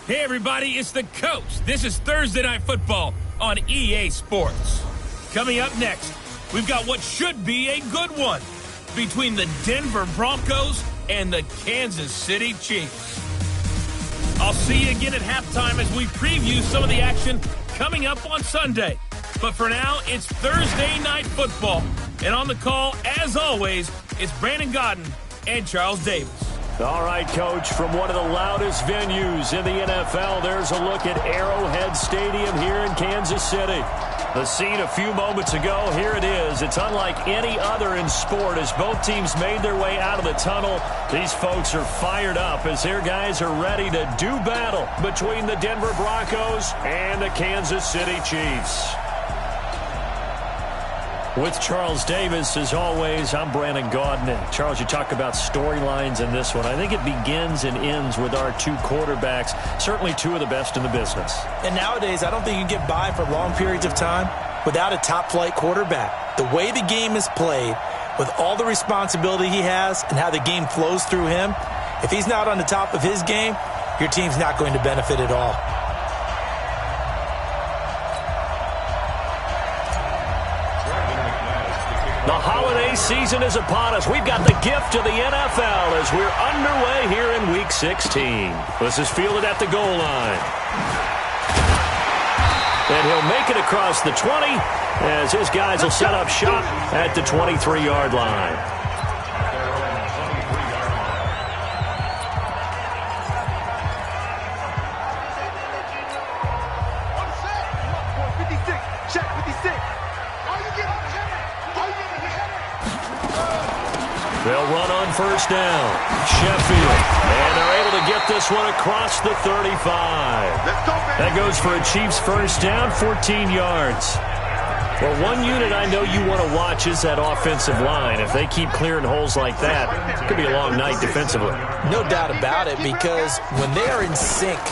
Hey, everybody, it's the Coach. This is Thursday Night Football on EA Sports. Coming up next, we've got what should be a good one between the Denver Broncos and the Kansas City Chiefs. I'll see you again at halftime as we preview some of the action coming up on Sunday. But for now, it's Thursday Night Football. And on the call, as always, it's Brandon Godden and Charles Davis. All right, Coach, from one of the loudest venues in the NFL, there's a look at Arrowhead Stadium here in Kansas City. The scene a few moments ago, here it is. It's unlike any other in sport as both teams made their way out of the tunnel. These folks are fired up as their guys are ready to do battle between the Denver Broncos and the Kansas City Chiefs. With Charles Davis, as always, I'm Brandon Gaudin. And Charles, you talk about storylines in this one. I think it begins and ends with our two quarterbacks, certainly two of the best in the business. And nowadays, I don't think you can get by for long periods of time without a top-flight quarterback. The way the game is played, with all the responsibility he has and how the game flows through him, if he's not on the top of his game, your team's not going to benefit at all. The holiday season is upon us. We've got the gift of the NFL as we're underway here in Week 16. This is fielded at the goal line. And he'll make it across the 20 as his guys will set up shop at the 23-yard line. They'll run on first down. Sheffield. And they're able to get this one across the 35. That goes for a Chiefs first down, 14 yards. Well, one unit I know you want to watch is that offensive line. If they keep clearing holes like that, it could be a long night defensively. No doubt about it, because when they are in sync,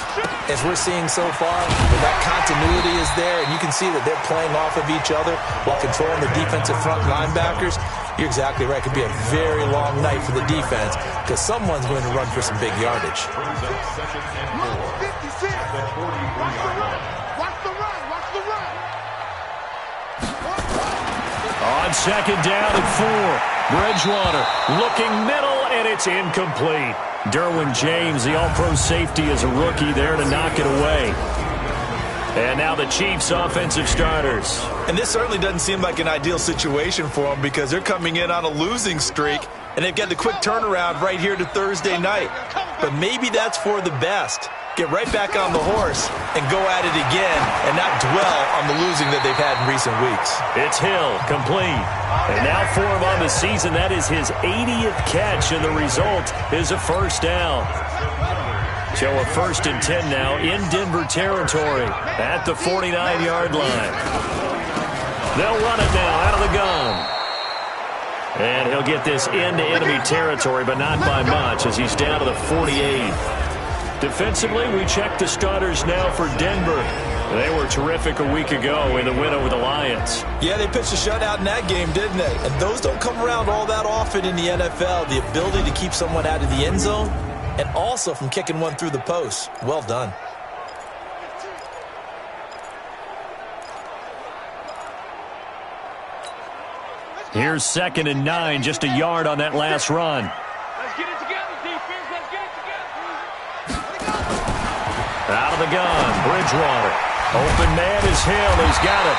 as we're seeing so far, when that continuity is there, and you can see that they're playing off of each other while controlling the defensive front linebackers, you're exactly right. It could be a very long night for the defense because someone's going to run for some big yardage. On second down and 4, Bridgewater looking middle, and it's incomplete. Derwin James, the all-pro safety, is a rookie there to knock it away. And now the Chiefs offensive starters. And this certainly doesn't seem like an ideal situation for them because they're coming in on a losing streak, and they've got the quick turnaround right here to Thursday night. But maybe that's for the best. Get right back on the horse and go at it again and not dwell on the losing that they've had in recent weeks. It's Hill, complete. And now for him on the season, that is his 80th catch, and the result is a first down. So a 1st and 10 now in Denver territory at the 49-yard line. They'll run it now out of the gun. And he'll get this into enemy territory, but not by much as he's down to the 48. Defensively, we check the starters now for Denver. They were terrific a week ago in the win over the Lions. Yeah, they pitched a shutout in that game, didn't they? And those don't come around all that often in the NFL. The ability to keep someone out of the end zone and also from kicking one through the post. Well done. Here's 2nd and 9, just a yard on that last run. Let's get it together, defense. Let's get it together. Out of the gun, Bridgewater. Open man is Hill. He's got it.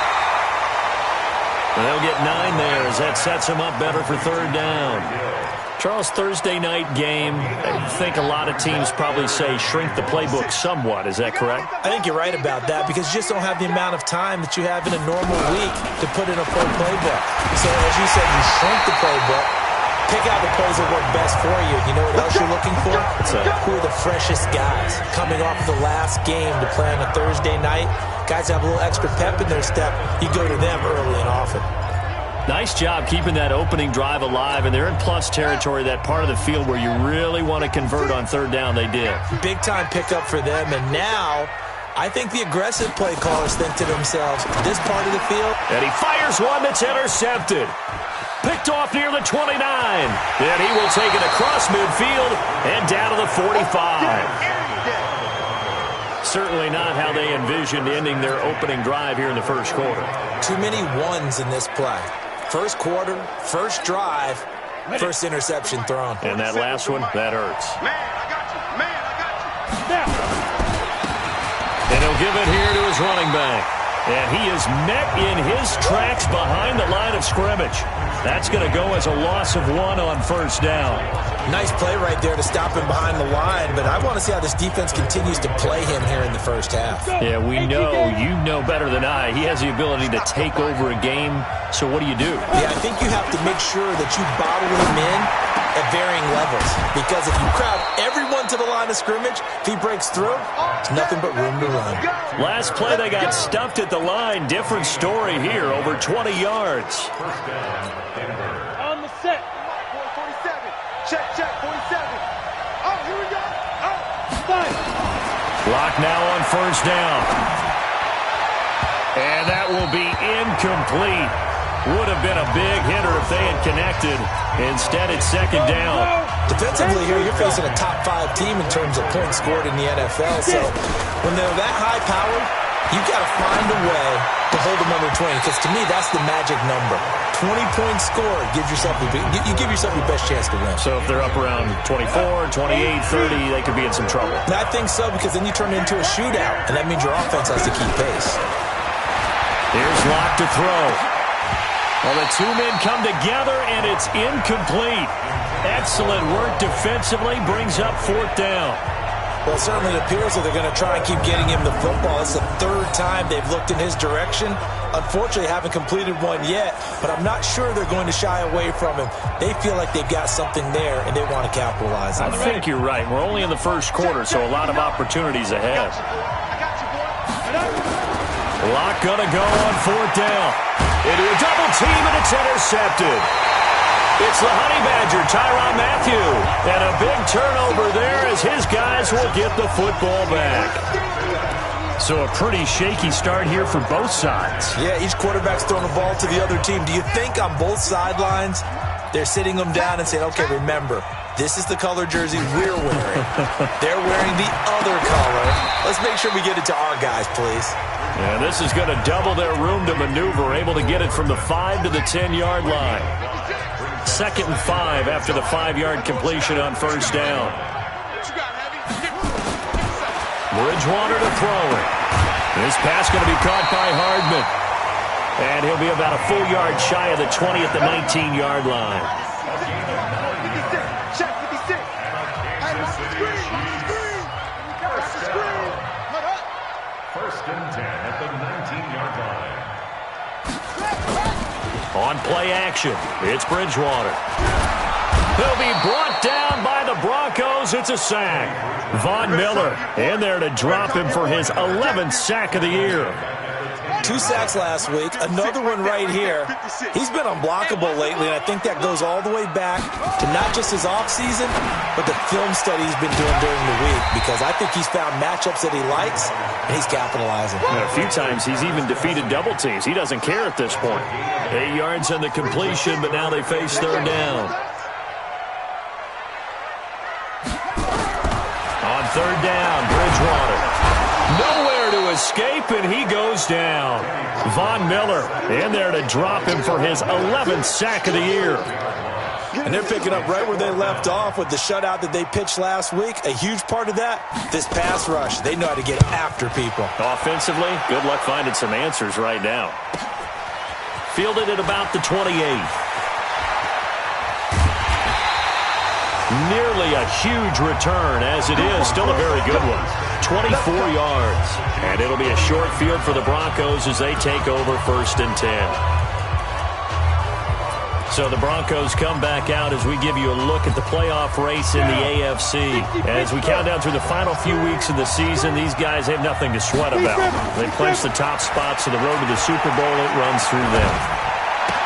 And they'll get 9 there as that sets him up better for 3rd down. Charles, Thursday night game, I think a lot of teams probably say shrink the playbook somewhat. Is that correct? I think you're right about that because you just don't have the amount of time that you have in a normal week to put in a full playbook. So as you said, you shrink the playbook, pick out the plays that work best for you. You know what else you're looking for? Who are the freshest guys coming off of the last game to play on a Thursday night? Guys have a little extra pep in their step. You go to them early and often. Nice job keeping that opening drive alive, and they're in plus territory, that part of the field where you really want to convert on 3rd down. They did. Big-time pickup for them, and now I think the aggressive play callers think to themselves, this part of the field. And he fires one that's intercepted. Picked off near the 29. And he will take it across midfield and down to the 45. Certainly not how they envisioned ending their opening drive here in the first quarter. Too many ones in this play. First quarter, first drive, first interception thrown. And that last one, that hurts. Man, I got you. Man, I got you. Now. And he'll give it here to his running back. And he is met in his tracks behind the line of scrimmage. That's going to go as a loss of 1 on first down. Nice play right there to stop him behind the line, but I want to see how this defense continues to play him here in the first half. Yeah, we know, you know better than I, he has the ability to take over a game, so what do you do? Yeah, I think you have to make sure that you bottle him in at varying levels, because if you crowd everyone to the line of scrimmage, if he breaks through, it's nothing but room to run. Last play, they got stuffed at the line. Different story here, over 20 yards. On the set. 47. Check, 47. Oh, here we go. Oh, fine. Clock now on first down. And that will be incomplete. Would have been a big hitter if they had connected. Instead, it's second down. Defensively here, you're facing a top 5 team in terms of points scored in the NFL. So when they're that high-powered, you've got to find a way to hold them under 20. Because to me, that's the magic number. 20 points scored gives yourself you give yourself your best chance to win. So if they're up around 24, 28, 30, they could be in some trouble. And I think so, because then you turn it into a shootout, and that means your offense has to keep pace. Here's Locke to throw. Well, the two men come together, and it's incomplete. Excellent work defensively, brings up fourth down. Well, it certainly appears that they're going to try and keep getting him the football. It's the 3rd time they've looked in his direction. Unfortunately, haven't completed one yet, but I'm not sure they're going to shy away from him. They feel like they've got something there, and they want to capitalize on it. I think you're right. We're only in the first quarter, so a lot of opportunities ahead. Locke going to go on fourth down. Into a double team, and it's intercepted. It's the Honey Badger, Tyrann Mathieu. And a big turnover there as his guys will get the football back. So a pretty shaky start here for both sides. Yeah, each quarterback's throwing the ball to the other team. Do you think on both sidelines they're sitting them down and saying, okay, remember, this is the color jersey we're wearing. They're wearing the other color. Let's make sure we get it to our guys, please. Yeah, this is going to double their room to maneuver, able to get it from the 5 to the 10-yard line. 2nd and 5 after the 5-yard completion on first down. Bridgewater to throw it. This pass going to be caught by Hardman. And he'll be about a full yard shy of the 20 at the 19-yard line. Check 56. Hey, what's the screen? What's the screen? First and 10 at the 19-yard line. On play action, it's Bridgewater. He'll be brought down by the Broncos. It's a sack. Von Miller in there to drop him for his 11th sack of the year. 2 sacks last week, another one right here. He's been unblockable lately, and I think that goes all the way back to not just his offseason, but the film study he's been doing during the week, because I think he's found matchups that he likes, and he's capitalizing. And a few times he's even defeated double teams. He doesn't care at this point. 8 yards on the completion, but now they face third down. On third down, Bridgewater. Nowhere to escape, and he goes down. Von Miller in there to drop him for his 11th sack of the year. And they're picking up right where they left off with the shutout that they pitched last week. A huge part of that, this pass rush. They know how to get after people. Offensively, good luck finding some answers right now. Fielded at about the 28. Nearly a huge return, as it is still a very good one. 24 yards. And it'll be a short field for the Broncos as they take over 1st and 10. So the Broncos come back out as we give you a look at the playoff race in the AFC. As we count down through the final few weeks of the season, these guys have nothing to sweat about. They clinch the top spots, so the road to the Super Bowl, it runs through them.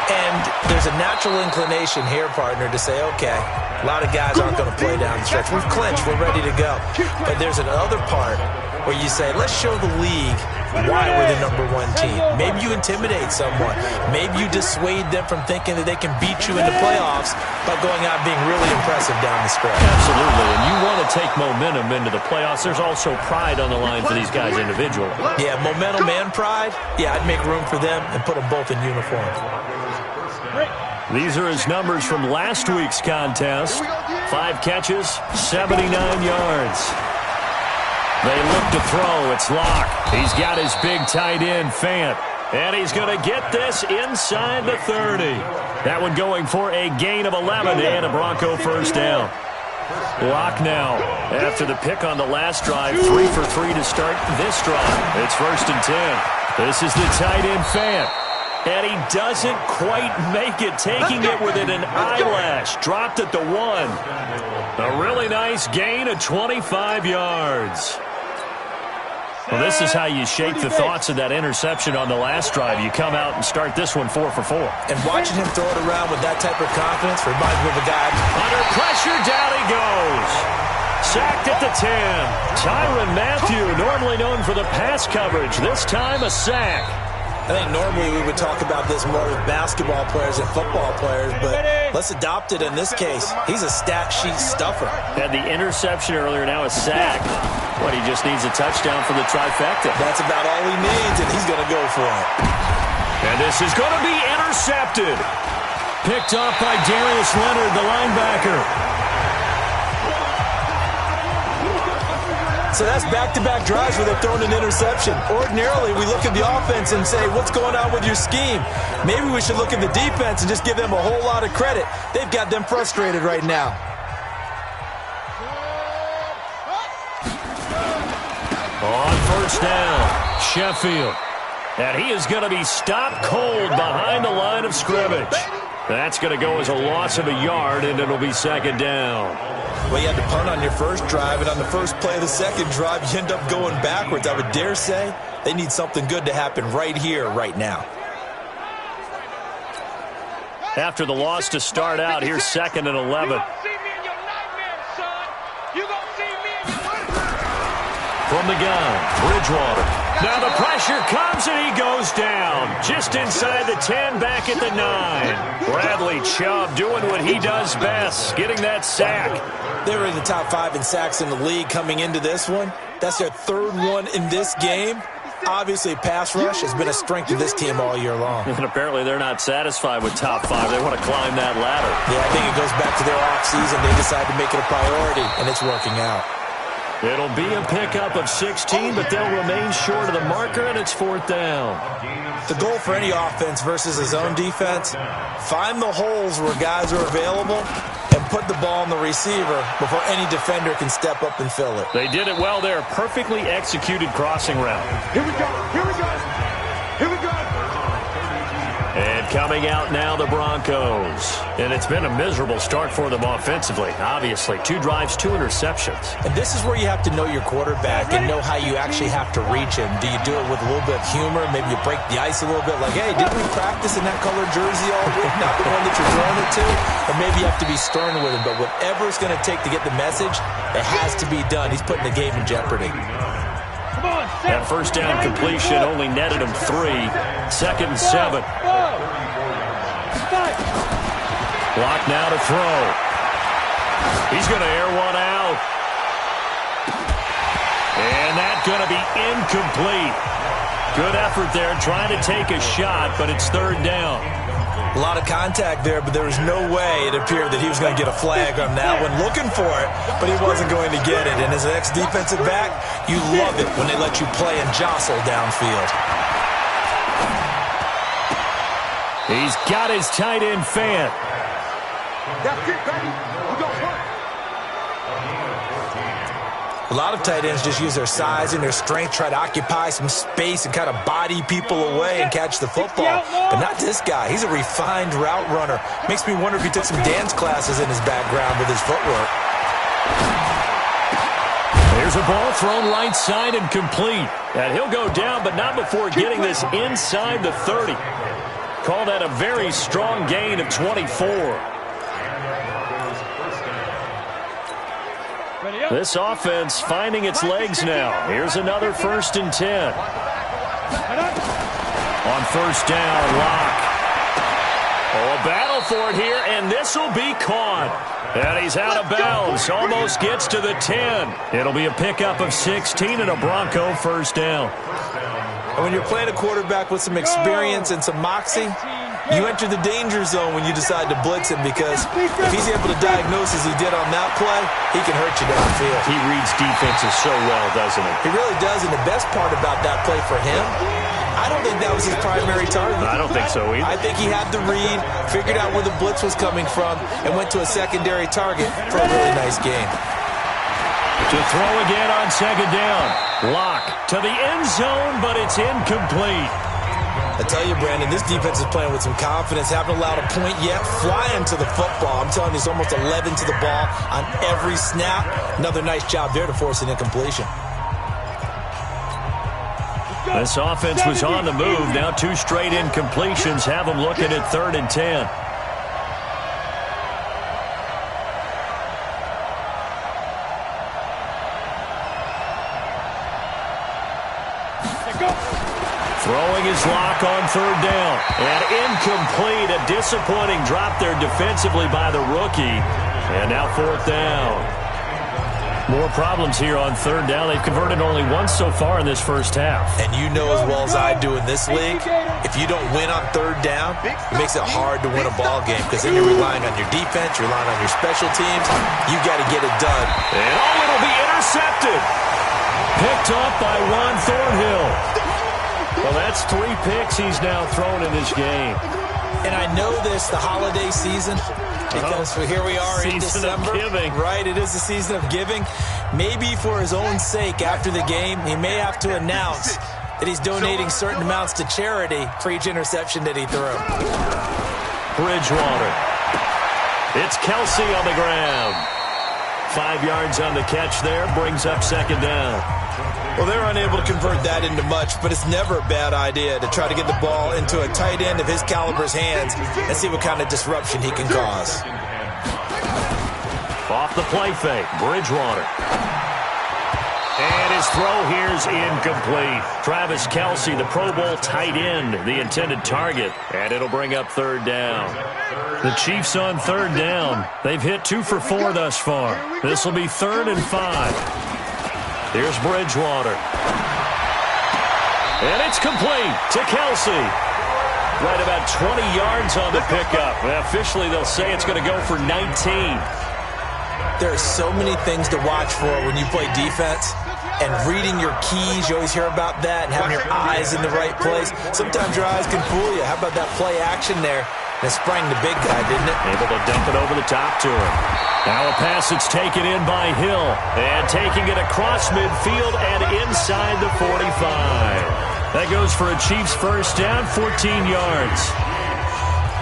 And there's a natural inclination here, partner, to say, okay, a lot of guys aren't going to play down the stretch. We've clinched. We're ready to go. But there's another part where you say, let's show the league why we're the #1 team. Maybe you intimidate someone. Maybe you dissuade them from thinking that they can beat you in the playoffs by going out and being really impressive down the stretch. Absolutely, and you want to take momentum into the playoffs. There's also pride on the line for these guys individually. Yeah, momentum and pride. Yeah, I'd make room for them and put them both in uniform. These are his numbers from last week's contest. 5 catches, 79 yards. They look to throw. It's Locke. He's got his big tight end, Fant. And he's going to get this inside the 30. That one going for a gain of 11 and a Bronco first down. Locke now, after the pick on the last drive, 3 for 3 to start this drive. It's 1st and 10. This is the tight end, Fant. And he doesn't quite make it, taking it within an eyelash. Dropped at the 1. A really nice gain of 25 yards. Well, this is how you shape the thoughts of that interception on the last drive. You come out and start this one 4 for 4. And watching him throw it around with that type of confidence reminds me of a guy. Under pressure, down he goes. Sacked at the 10. Tyrann Mathieu, normally known for the pass coverage. This time a sack. I think normally we would talk about this more with basketball players and football players, but let's adopt it in this case. He's a stat sheet stuffer. Had the interception earlier, now a sack. But he just needs a touchdown for the trifecta. That's about all he needs, and he's going to go for it. And this is going to be intercepted. Picked off by Darius Leonard, the linebacker. So that's back-to-back drives where they've thrown an interception. Ordinarily, we look at the offense and say, what's going on with your scheme? Maybe we should look at the defense and just give them a whole lot of credit. They've got them frustrated right now. On first down, Sheffield. And he is going to be stopped cold behind the line of scrimmage. That's going to go as a loss of a yard, and it'll be 2nd down. Well, you had to punt on your first drive, and on the first play of the second drive, you end up going backwards. I would dare say they need something good to happen right here, right now. After the loss to start out, here's 2nd and 11. From the gun, Bridgewater. Now the pressure comes and he goes down. Just inside the 10, back at the 9. Bradley Chubb doing what he does best, getting that sack. They were in the top 5 in sacks in the league coming into this one. That's their 3rd one in this game. Obviously, pass rush has been a strength of this team all year long. And apparently they're not satisfied with top 5. They want to climb that ladder. Yeah, I think it goes back to their offseason. They decided to make it a priority, and it's working out. It'll be a pickup of 16, but they'll remain short of the marker, and it's 4th down. The goal for any offense versus his own defense, find the holes where guys are available and put the ball on the receiver before any defender can step up and fill it. They did it well there. Perfectly executed crossing route. Here we go. Here we go. Here we go. And coming out now, the Broncos. And it's been a miserable start for them offensively. Obviously, 2 drives, 2 interceptions. And this is where you have to know your quarterback and know how you actually have to reach him. Do you do it with a little bit of humor? Maybe you break the ice a little bit like, hey, didn't we practice in that colored jersey all week? Not the one that you're throwing it to. Or maybe you have to be stern with him. But whatever it's going to take to get the message, it has to be done. He's putting the game in jeopardy. That first down completion only netted him 3. 2nd and 7. Block now to throw. He's going to air one out. And that's going to be incomplete. Good effort there trying to take a shot, but it's 3rd down. A lot of contact there, but there was no way it appeared that he was going to get a flag on that one. Looking for it, but he wasn't going to get it. And as an ex-defensive back, you love it when they let you play and jostle downfield. He's got his tight end, Fant. That's it, baby. We're going to work. A lot of tight ends just use their size and their strength, try to occupy some space and kind of body people away and catch the football. But not this guy. He's a refined route runner. Makes me wonder if he took some dance classes in his background with his footwork. There's a ball thrown right side and complete. And he'll go down, but not before getting this inside the 30. Call that a very strong gain of 24. This offense finding its legs now. Here's another 1st and 10. On first down, Locke. Oh, a battle for it here, and this will be caught. And he's out of bounds. Almost gets to the 10. It'll be a pickup of 16 and a Bronco first down. And when you're playing a quarterback with some experience and some moxie, you enter the danger zone when you decide to blitz him, because if he's able to diagnose as he did on that play, he can hurt you downfield. He reads defenses so well, doesn't he? He really does, and the best part about that play for him, I don't think that was his primary target. I don't think so either. I think he had the read, figured out where the blitz was coming from, and went to a secondary target for a really nice game. To throw again on second down. Locke to the end zone, but it's incomplete. I tell you, Brandon, this defense is playing with some confidence. Haven't allowed a point yet. Flying to the football. I'm telling you, it's almost 11 to the ball on every snap. Another nice job there to force an incompletion. This offense was on the move. Now 2 straight incompletions have them looking at 3rd and 10. Throwing his Locke on 3rd down. And incomplete. A disappointing drop there defensively by the rookie. And now 4th down. More problems here on 3rd down. They've converted only once so far in this first half. And you know as well as I do in this league, if you don't win on 3rd down, it makes it hard to win a ball game, because then you're relying on your defense, you're relying on your special teams. You got to get it done. And it'll be intercepted. Picked off by Juan Thornhill. Well, that's 3 picks he's now thrown in this game. And I know this, the holiday season, because here we are in December. Season of giving. Right, it is the season of giving. Maybe for his own sake after the game, he may have to announce that he's donating certain amounts to charity for each interception that he threw. Bridgewater. It's Kelsey on the ground. 5 yards on the catch there, brings up 2nd down. Well, they're unable to convert that into much, but it's never a bad idea to try to get the ball into a tight end of his caliber's hands and see what kind of disruption he can cause. Off the play fake, Bridgewater. And his throw here's incomplete. Travis Kelsey, the Pro Bowl tight end, the intended target, and it'll bring up 3rd down. The Chiefs on 3rd down. They've hit 2 for 4 thus far. This will be 3rd and 5. Here's Bridgewater. And it's complete to Kelsey. Right about 20 yards on the pickup. Officially, they'll say it's going to go for 19. There are so many things to watch for when you play defense. And reading your keys, you always hear about that, and having your eyes in the right place. Sometimes your eyes can fool you. How about that play action there? And it sprang the big guy, didn't it? Able to dump it over the top to him. Now a pass that's taken in by Hill. And taking it across midfield and inside the 45. That goes for a Chiefs first down, 14 yards.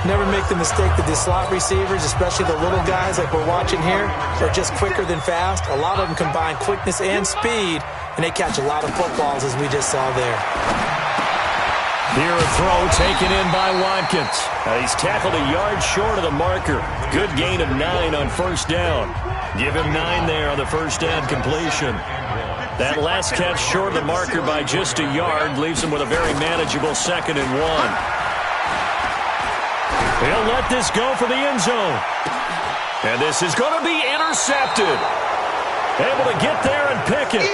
Never make the mistake that the slot receivers, especially the little guys like we're watching here, are just quicker than fast. A lot of them combine quickness and speed, and they catch a lot of footballs, as we just saw there. Here a throw taken in by Watkins. He's tackled a yard short of the marker. Good gain of 9 on first down. Give him 9 there on the first down completion. That last catch short of the marker by just a yard leaves him with a very manageable 2nd and 1. He'll let this go for the end zone. And this is going to be intercepted. Able to get there and pick it.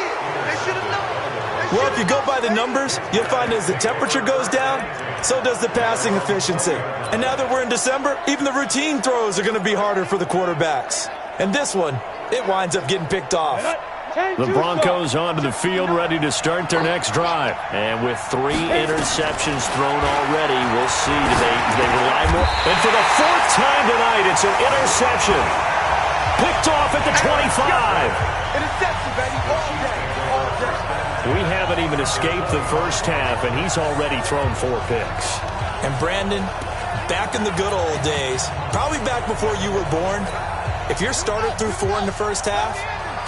Well, if you go by the numbers, you'll find as the temperature goes down, so does the passing efficiency. And now that we're in December, even the routine throws are going to be harder for the quarterbacks. And this one, it winds up getting picked off. The Broncos onto the field, ready to start their next drive. And with 3 interceptions thrown already, we'll see. Do they rely more? And for the 4th time tonight, it's an interception. Picked off at the 25. Interception, baby. All day. We haven't even escaped the first half, and he's already thrown 4 picks. And Brandon, back in the good old days, probably back before you were born, if your starter threw 4 in the first half,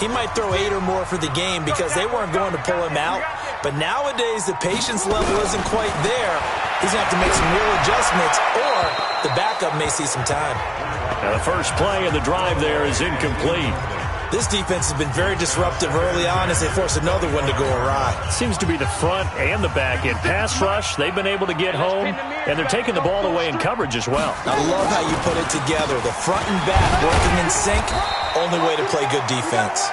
he might throw 8 or more for the game because they weren't going to pull him out. But nowadays, the patience level isn't quite there. He's going to have to make some real adjustments, or the backup may see some time. Now, the first play of the drive there is incomplete. This defense has been very disruptive early on as they force another one to go awry. Seems to be the front and the back end. Pass rush, they've been able to get home, and they're taking the ball away in coverage as well. I love how you put it together. The front and back working in sync, only way to play good defense.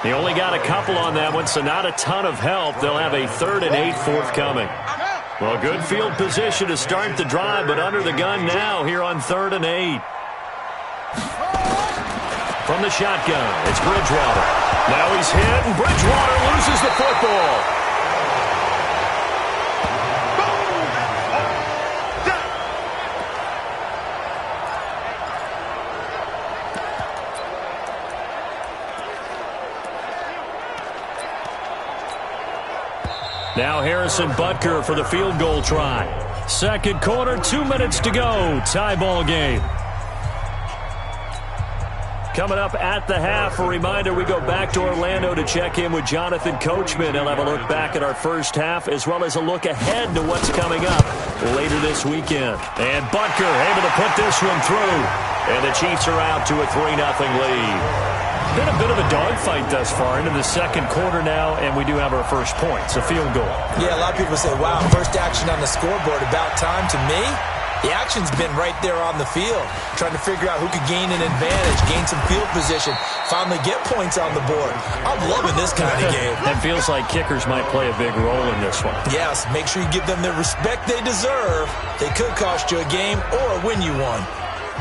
They only got a couple on that one, so not a ton of help. They'll have a 3rd and 8 forthcoming. Well, good field position to start the drive, but under the gun now here on 3rd and 8. From the shotgun, it's Bridgewater. Now he's hit, and Bridgewater loses the football. Now Harrison Butker for the field goal try. Second quarter, 2 minutes to go. Tie ball game. Coming up at the half, a reminder, we go back to Orlando to check in with Jonathan Coachman. He'll have a look back at our first half as well as a look ahead to what's coming up later this weekend. And Butker able to put this one through. And the Chiefs are out to a 3-0 lead. Been a bit of a dogfight thus far into the second quarter now, and we do have our first point. It's a field goal. Yeah, a lot of people say, wow, first action on the scoreboard, about time. To me, the action's been right there on the field, trying to figure out who could gain an advantage, gain some field position, finally get points on the board. I'm loving this kind of game. It feels like kickers might play a big role in this one. Yes, make sure you give them the respect they deserve. They could cost you a game or win you one.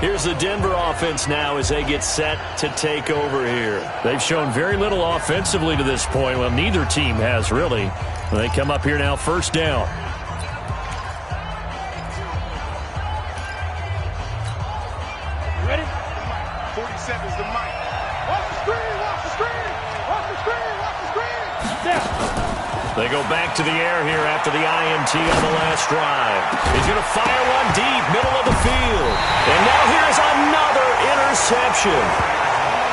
Here's the Denver offense now as they get set to take over here. They've shown very little offensively to this point. Well, neither team has really. They come up here now, first down. Ready? 47's the mic. Watch the screen, watch the screen, watch the screen, watch the screen. Now. They go back to the air here after the INT on the last drive. He's going to fire one deep, middle of the field. And now here's another interception.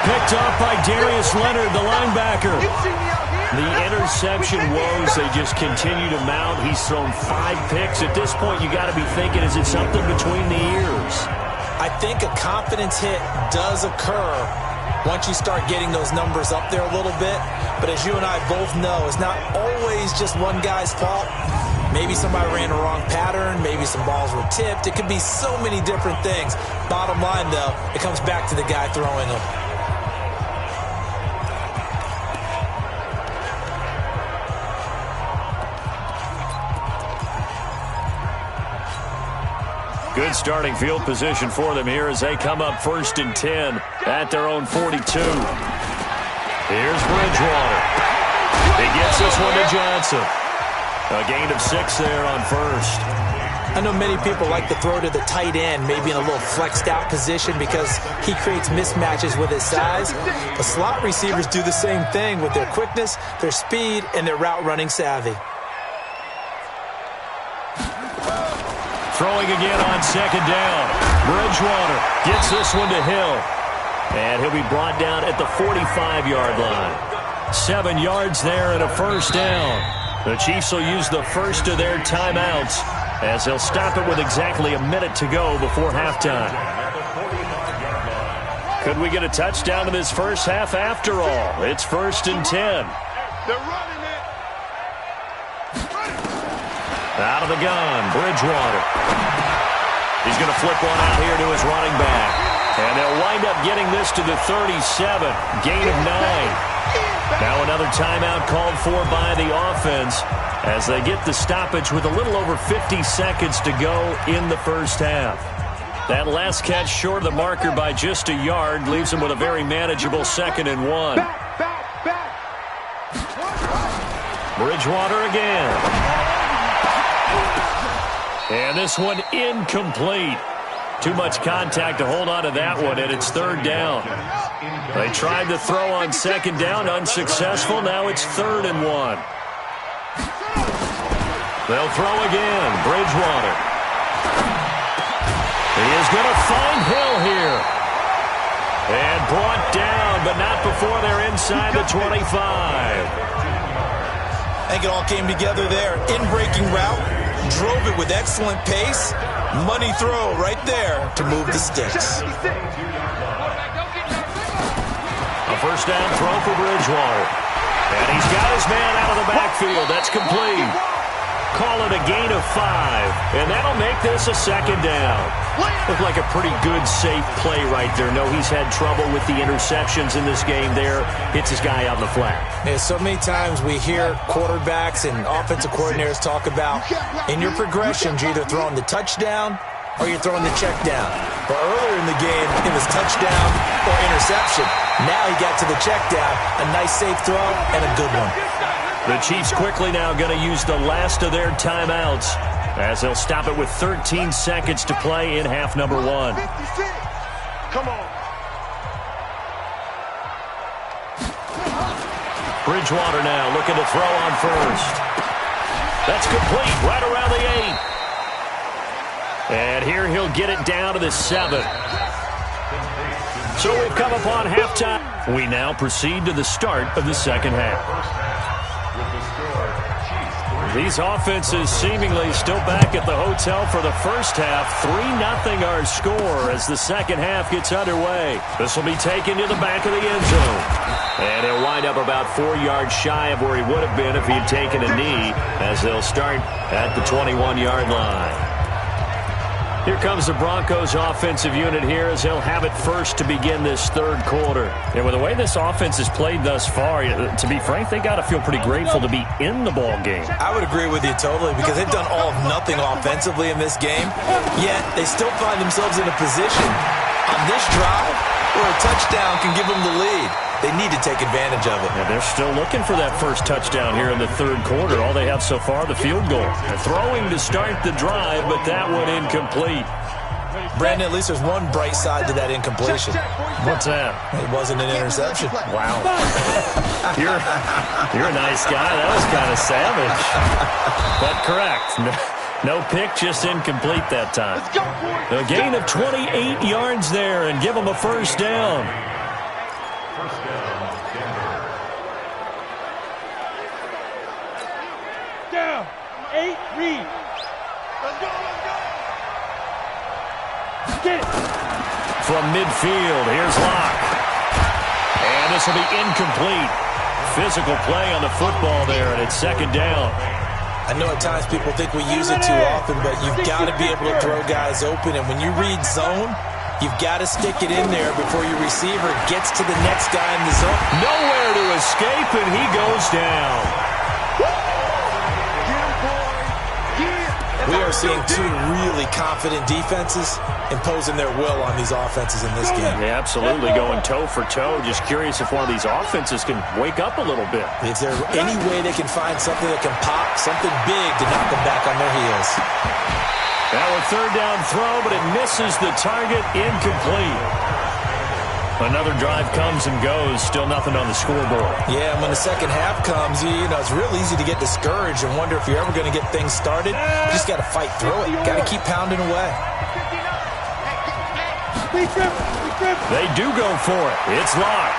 Picked off by Darius Leonard, the linebacker. The interception woes, they just continue to mount. He's thrown 5 picks. At this point, you got to be thinking, is it something between the ears? I think a confidence hit does occur once you start getting those numbers up there a little bit. But as you and I both know, it's not always just one guy's fault. Maybe somebody ran a wrong pattern. Maybe some balls were tipped. It could be so many different things. Bottom line, though, it comes back to the guy throwing them. Good starting field position for them here as they come up 1st and 10 at their own 42. Here's Bridgewater. He gets this one to Johnson. A gain of 6 there on first. I know many people like to throw to the tight end, maybe in a little flexed out position because he creates mismatches with his size. But slot receivers do the same thing with their quickness, their speed, and their route running savvy. Throwing again on second down. Bridgewater gets this one to Hill. And he'll be brought down at the 45-yard line. 7 yards there and a first down. The Chiefs will use the first of their timeouts as they'll stop it with exactly a minute to go before halftime. Could we get a touchdown in this first half after all? It's 1st and 10. They're running it. Out of the gun, Bridgewater. He's going to flip one out here to his running back. And they'll wind up getting this to the 37. Gain of 9. Now another timeout called for by the offense as they get the stoppage with a little over 50 seconds to go in the first half. That last catch short of the marker by just a yard leaves them with a very manageable 2nd and 1. Bridgewater again. And this one incomplete. Too much contact to hold on to that one, and it's 3rd down. They tried to throw on 2nd down, unsuccessful. Now it's 3rd and 1. They'll throw again. Bridgewater. He is going to find Hill here. And brought down, but not before they're inside the 25. I think it all came together there. In-breaking route. Drove it with excellent pace. Money throw right there to move the sticks. A first down throw for Bridgewater. And he's got his man out of the backfield. That's complete. Call it a gain of 5. And that'll make this a second down. Looked like a pretty good, safe play right there. No, he's had trouble with the interceptions in this game there. Hits his guy out in the flat. Yeah, so many times we hear quarterbacks and offensive coordinators talk about in your progressions, you're either throwing the touchdown or you're throwing the check down. But earlier in the game, it was touchdown or interception. Now he got to the check down. A nice safe throw and a good one. The Chiefs quickly now going to use the last of their timeouts as they'll stop it with 13 seconds to play in half number 1. Come on. Bridgewater now looking to throw on first. That's complete right around the 8. And here he'll get it down to the 7. So we've come upon halftime. We now proceed to the start of the second half. These offenses seemingly still back at the hotel for the first half. 3-0 our score as the second half gets underway. This will be taken to the back of the end zone. And he'll wind up about 4 yards shy of where he would have been if he had taken a knee as they'll start at the 21-yard line. Here comes the Broncos offensive unit here as they'll have it first to begin this third quarter. And with the way this offense has played thus far, to be frank, they got to feel pretty grateful to be in the ball game. I would agree with you totally because they've done all of nothing offensively in this game, yet they still find themselves in a position on this drive where a touchdown can give them the lead. They need to take advantage of it. And they're still looking for that first touchdown here in the third quarter. All they have so far, the field goal. They're throwing to start the drive, but that one incomplete. Brandon, at least there's one bright side to that incompletion. What's that? It wasn't an interception. Wow. You're a nice guy. That was kind of savage. But correct. No pick, just incomplete that time. A gain of 28 yards there and give them a first down. Down. 8, read. Let's go, let's go. Get it. From midfield, here's Locke. And this will be incomplete. Physical play on the football there, and it's second down. I know at times people think we use it too often, but you've got to be able to throw guys open. And when you read zone, you've got to stick it in there before your receiver gets to the next guy in the zone. Nowhere to escape, and he goes down. We are seeing two really confident defenses imposing their will on these offenses in this game. Yeah, absolutely, going toe for toe. Just curious if one of these offenses can wake up a little bit. Is there any way they can find something that can pop, something big to knock them back on their heels? Now a third down throw, but it misses the target, incomplete. Another drive comes and goes, still nothing on the scoreboard. Yeah, and when the second half comes, you know, it's real easy to get discouraged and wonder if you're ever going to get things started. You just got to fight through it. Got to keep pounding away. They do go for it. It's Locke.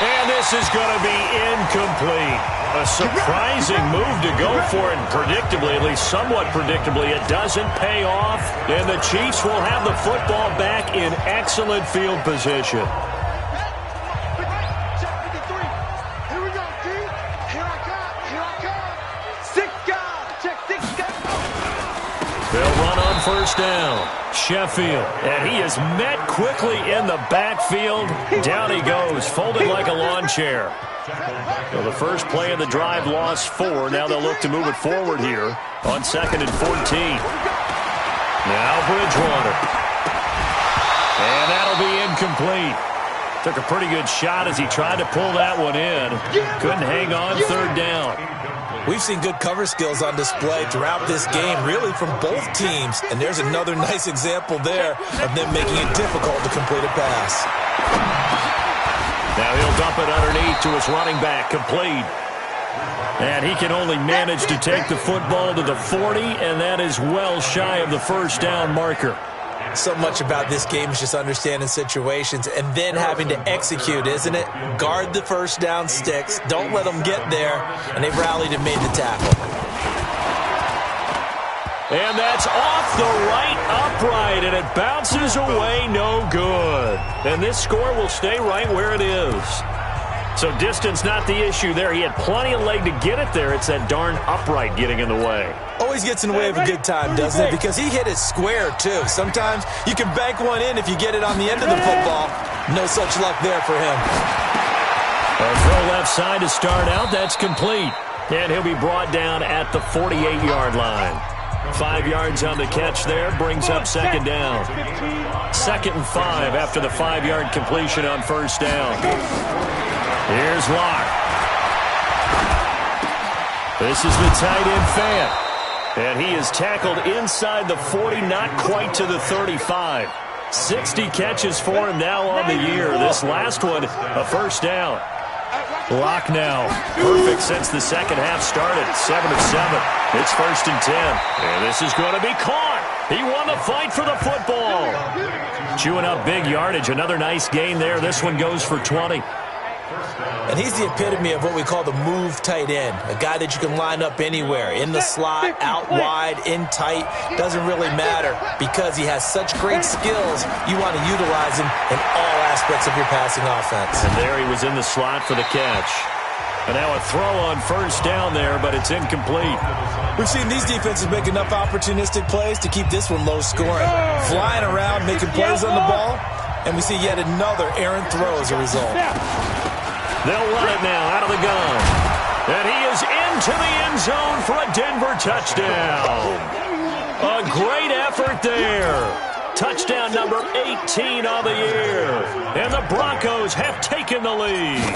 And this is going to be incomplete. A surprising move to go for it, and predictably, at least somewhat predictably, it doesn't pay off, and the Chiefs will have the football back in excellent field position. Here we go, D. Here I come. 6 guys. Check 6 guys. They'll run on first down. Sheffield, and he is met quickly in the backfield. Down he goes, folded like a lawn chair. So the first play of the drive lost 4. Now they'll look to move it forward here on 2nd and 14. Now Bridgewater. And that'll be incomplete. Took a pretty good shot as he tried to pull that one in. Couldn't hang on, third down. We've seen good cover skills on display throughout this game, really from both teams. And there's another nice example there of them making it difficult to complete a pass. Now he'll dump it underneath to his running back, complete. And he can only manage to take the football to the 40, and that is well shy of the first down marker. So much about this game is just understanding situations and then having to execute, isn't it? Guard the first down sticks. Don't let them get there. And they've rallied and made the tackle. And that's off the right upright, and it bounces away no good. And this score will stay right where it is. So distance not the issue there. He had plenty of leg to get it there. It's that darn upright getting in the way. Always gets in the way of a good time, doesn't it? Because he hit it square, too. Sometimes you can bank one in if you get it on the end of the football. No such luck there for him. A throw left side to start out. That's complete. And he'll be brought down at the 48-yard line. 5 yards on the catch there, brings up second down. 2nd and 5 after the 5-yard completion on first down. Here's Locke. This is the tight end Fant. And he is tackled inside the 40, not quite to the 35. 60 catches for him now on the year. This last one, a first down. Locke now, perfect since the second half started. 7 of 7. It's 1st and 10. And this is going to be caught. He won the fight for the football. Chewing up big yardage. Another nice gain there. This one goes for 20. And he's the epitome of what we call the move tight end. A guy that you can line up anywhere. In the slot, out wide, in tight. Doesn't really matter because he has such great skills. You want to utilize him in all aspects of your passing offense. And there he was in the slot for the catch. And now a throw on first down there, but it's incomplete. We've seen these defenses make enough opportunistic plays to keep this one low scoring. Flying around, making plays on the ball. And we see yet another errant throw as a result. They'll run it now out of the gun. And he is into the end zone for a Denver touchdown. A great effort there. Touchdown number 18 on the year. And the Broncos have taken the lead.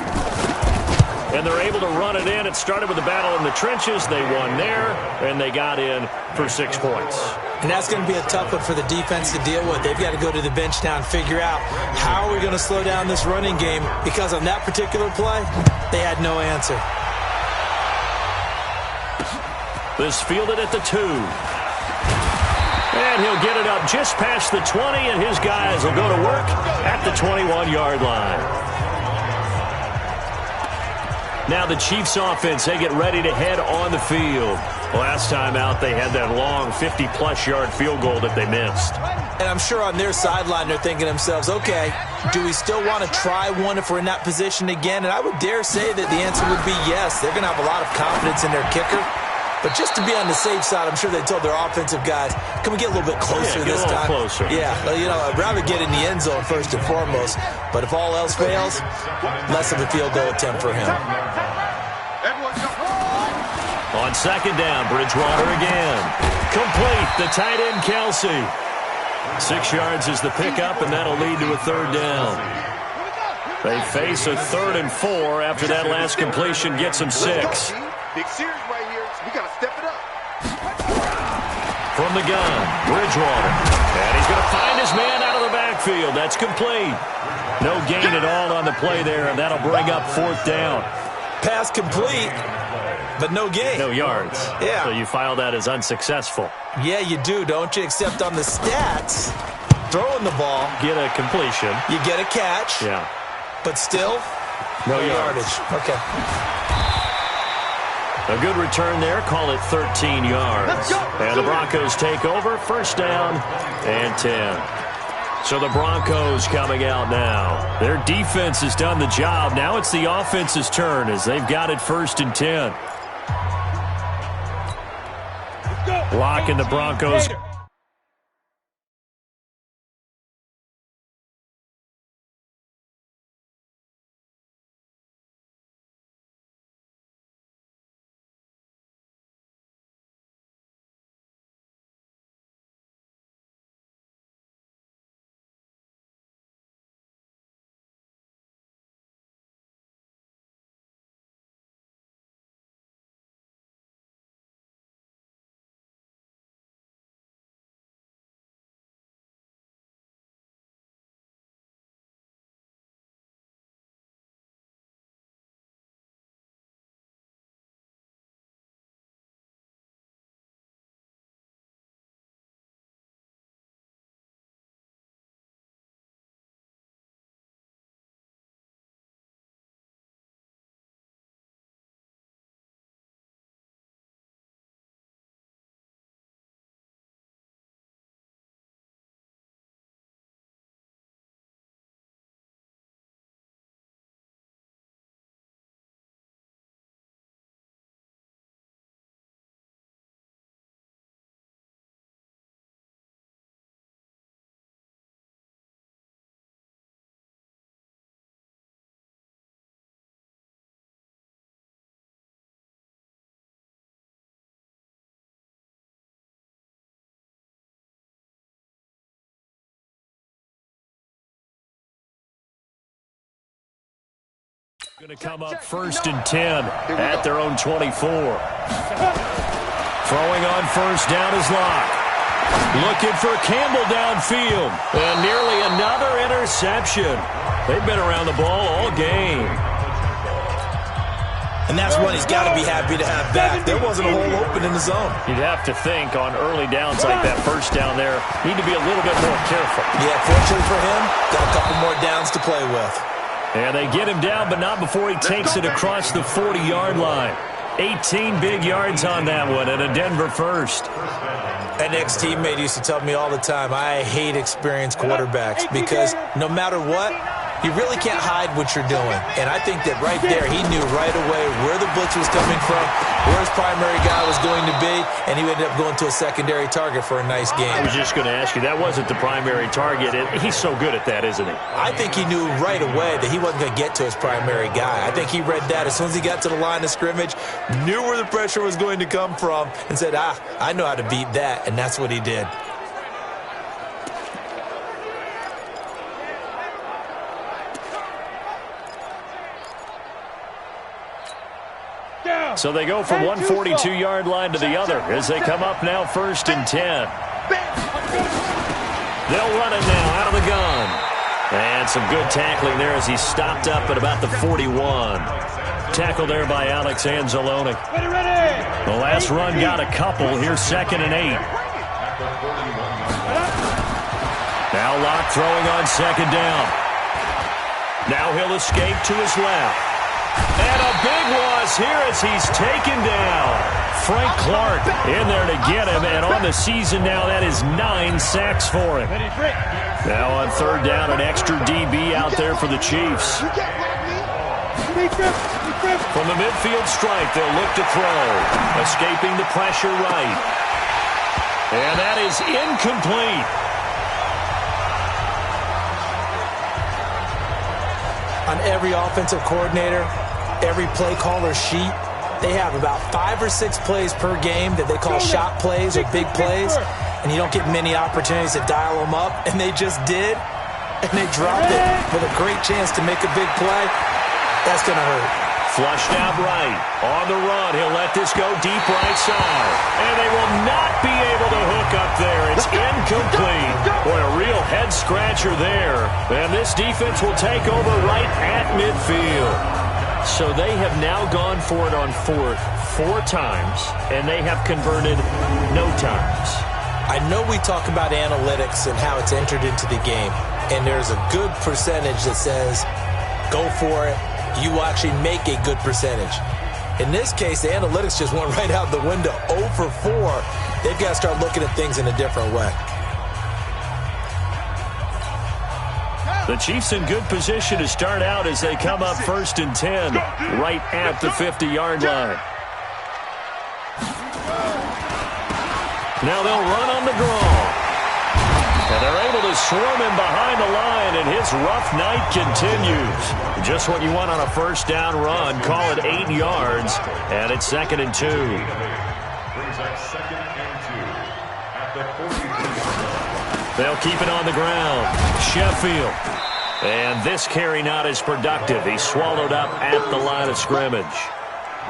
And they're able to run it in. It started with a battle in the trenches. They won there, and they got in for 6 points. And that's going to be a tough one for the defense to deal with. They've got to go to the bench now and figure out how are we going to slow down this running game, because on that particular play, they had no answer. This fielded at the 2. And he'll get it up just past the 20, and his guys will go to work at the 21-yard line. Now the Chiefs offense, they get ready to head on the field. Last time out, they had that long 50-plus yard field goal that they missed. And I'm sure on their sideline, they're thinking to themselves, okay, do we still want to try one if we're in that position again? And I would dare say that the answer would be yes. They're going to have a lot of confidence in their kicker. But just to be on the safe side, I'm sure they told their offensive guys, can we get a little bit closer this time? Closer. Yeah, you know, I'd rather get in the end zone first and foremost. But if all else fails, less of a field goal attempt for him. On second down, Bridgewater again. Complete, the tight end Kelsey. 6 yards is the pickup, and that'll lead to a third down. They face a 3rd and 4 after that last completion gets them 6. Big series right here. We got to step it up. From the gun, Bridgewater. And he's going to find his man out of the backfield. That's complete. No gain at all on the play there, and that'll bring up 4th down. Pass complete, but no gain. No yards. Yeah. So you file that as unsuccessful. Yeah, you do, don't you? Except on the stats, throwing the ball, Get a completion. you get a catch, Yeah. but still, No yardage. yards. Okay. A good return there. Call it 13 yards. And the Broncos take over. 1st down and 10. So the Broncos coming out now. Their defense has done the job. Now it's the offense's turn as they've got it 1st and 10. Locke and the Broncos Going to come up 1st and 10 at their own 24. Throwing on 1st down is Locke. Looking for Campbell downfield. And nearly another interception. They've been around the ball all game. And that's one he's got to be happy to have back. There wasn't a hole open in the zone. You'd have to think on early downs like that 1st down there, need to be a little bit more careful. Yeah, fortunately for him, got a couple more downs to play with. And they get him down, but not before he takes it across the 40-yard line. 18 big yards on that one, and a Denver first. An ex-teammate used to tell me all the time, I hate experienced quarterbacks because no matter what, you really can't hide what you're doing. And I think that right there, he knew right away where the blitz was coming from, where his primary guy was going to be, and he ended up going to a secondary target for a nice game. I was just going to ask you, that wasn't the primary target. He's so good at that, isn't he? I think he knew right away that he wasn't going to get to his primary guy. I think he read that as soon as he got to the line of scrimmage, knew where the pressure was going to come from, and said, I know how to beat that, and that's what he did. So they go from one 42-yard line to the other as they come up now 1st and 10. They'll run it now out of the gun. And some good tackling there as he stopped up at about the 41. Tackle there by Alex Anzalone. The last run got a couple. Here's 2nd and 8. Now Locke throwing on 2nd down. Now he'll escape to his left. And a big loss here as he's taken down. Frank Clark in there to get him, and on the season now, that is 9 sacks for him. Now on 3rd down, an extra DB out there for the Chiefs. From the midfield stripe, they'll look to throw. Escaping the pressure right. And that is incomplete. On every offensive coordinator, every play caller sheet, they have about 5 or 6 plays per game that they call shot plays or big plays, and you don't get many opportunities to dial them up, and they just did, and they dropped it with a great chance to make a big play. That's going to hurt. Flushed out right. On the run, he'll let this go deep right side. And they will not be able to hook up there. It's incomplete. Boy, a real head-scratcher there. And this defense will take over right at midfield. So they have now gone for it on 4th 4 times, and they have converted no times. I know we talk about analytics and how it's entered into the game, and there's a good percentage that says, go for it. You will actually make a good percentage. In this case, the analytics just went right out the window. 0 for 4. They've got to start looking at things in a different way. The Chiefs in good position to start out as they come up 1st and 10, right at the 50-yard line. Now they'll run on the draw. And they're able to swarm him behind the line, and his rough night continues. Just what you want on a 1st down run. Call it 8 yards, and it's 2nd and 2. Brings up 2nd and 2 at the 42. They'll keep it on the ground. Sheffield. And this carry not as productive. He's swallowed up at the line of scrimmage.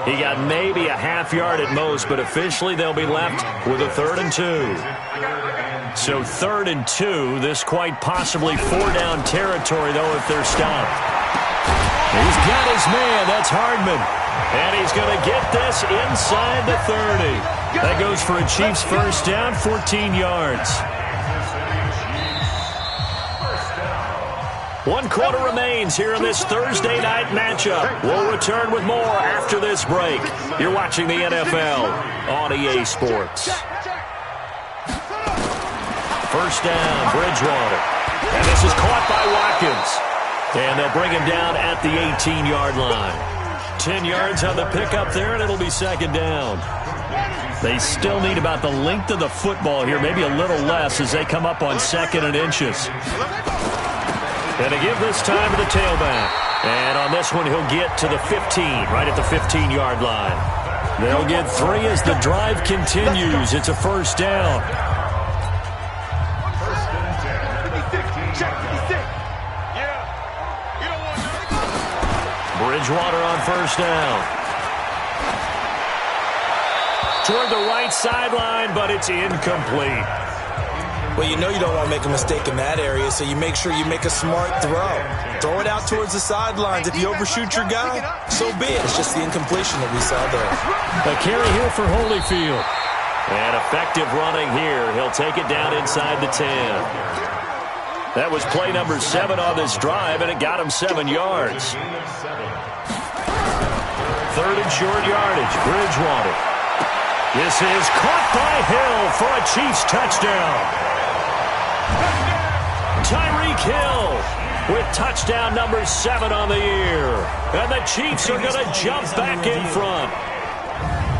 He got maybe a half yard at most, but officially they'll be left with a 3rd and 2. So 3rd and 2, this quite possibly 4-down territory, though, if they're stopped. He's got his man. That's Hardman. And he's going to get this inside the 30. That goes for a Chiefs 1st down, 14 yards. 1 quarter remains here in this Thursday night matchup. We'll return with more after this break. You're watching the NFL on EA Sports. 1st down, Bridgewater. And this is caught by Watkins. And they'll bring him down at the 18-yard line. 10 yards on the pickup there, and it'll be 2nd down. They still need about the length of the football here, maybe a little less as they come up on 2nd and inches. And to give this time to the tailback. And on this one, he'll get to the 15, right at the 15-yard line. They'll get 3 as the drive continues. It's a 1st down. Bridgewater on first down. Toward the right sideline, but it's incomplete. Well, you know you don't want to make a mistake in that area, so you make sure you make a smart throw. Throw it out towards the sidelines. If you overshoot your guy, so be it. It's just the incompletion that we saw there. A carry here for Holyfield. And effective running here. He'll take it down inside the 10. That was play number 7 on this drive, and it got him 7 yards. Third and short yardage. Bridgewater. This is caught by Hill for a Chiefs touchdown. Tyreek Hill with touchdown number 7 on the year. And the Chiefs are going to jump back in front.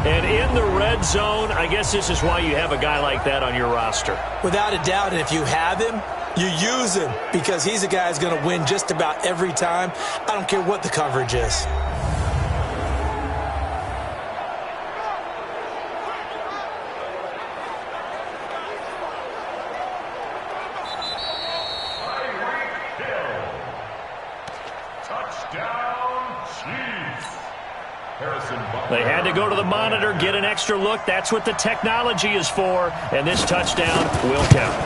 And in the red zone, I guess this is why you have a guy like that on your roster. Without a doubt, and if you have him, you use him because he's a guy who's going to win just about every time. I don't care what the coverage is. They had to go to the monitor, get an extra look. That's what the technology is for. And this touchdown will count.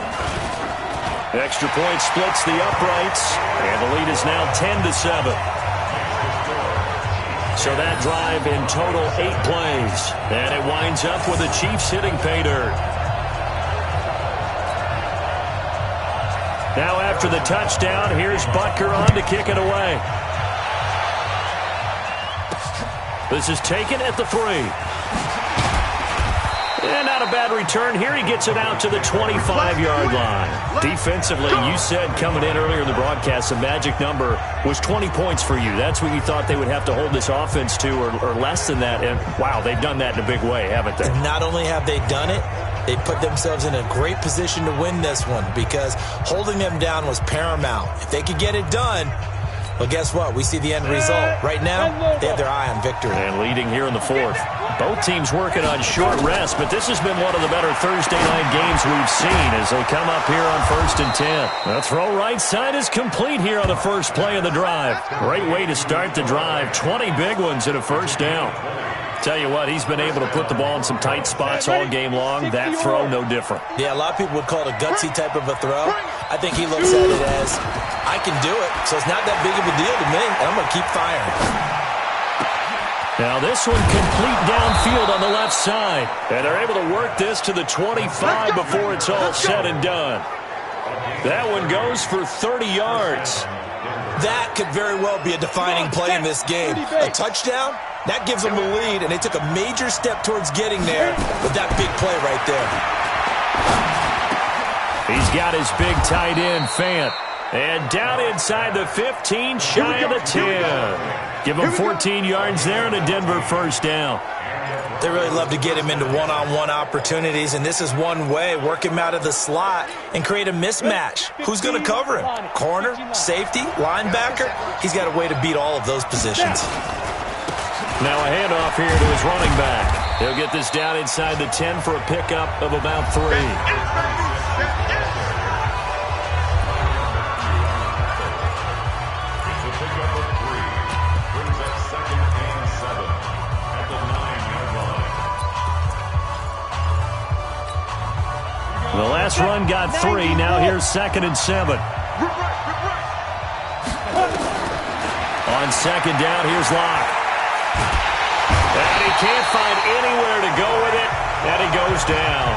Extra point splits the uprights. And the lead is now 10-7. So that drive in total 8 plays. And it winds up with the Chiefs hitting pay dirt. Now after the touchdown, here's Butker on to kick it away. This is taken at the 3. And not a bad return. Here he gets it out to the 25-yard line. Defensively, you said coming in earlier in the broadcast, the magic number was 20 points for you. That's what you thought they would have to hold this offense to, or less than that. And, wow, they've done that in a big way, haven't they? And not only have they done it, they put themselves in a great position to win this one because holding them down was paramount. If they could get it done, well, guess what? We see the end result. Right now, they have their eye on victory. And leading here in the 4th. Both teams working on short rest, but this has been one of the better Thursday night games we've seen as they come up here on 1st and 10. The throw right side is complete here on the first play of the drive. Great way to start the drive. 20 big ones and a first down. Tell you what, he's been able to put the ball in some tight spots all game long. That throw, no different. Yeah, a lot of people would call it a gutsy type of a throw. I think he looks at it as, I can do it, so it's not that big of a deal to me, and I'm going to keep firing. Now this one complete downfield on the left side. And they're able to work this to the 25 before it's all said and done. That one goes for 30 yards. That could very well be a defining play in this game. A touchdown, that gives them the lead, and they took a major step towards getting there with that big play right there. He's got his big tight end, Fant. And down inside the 15, shy of the 10. Give him 14 yards there and a Denver first down. They really love to get him into one-on-one opportunities, and this is one way. Work him out of the slot and create a mismatch. Who's going to cover him? Corner, safety, linebacker? He's got a way to beat all of those positions. Now a handoff here to his running back. He'll get this down inside the 10 for a pickup of about 3. The last run got 3. Now here's 2nd and 7. On 2nd down, here's Locke. And he can't find anywhere to go with it. And he goes down.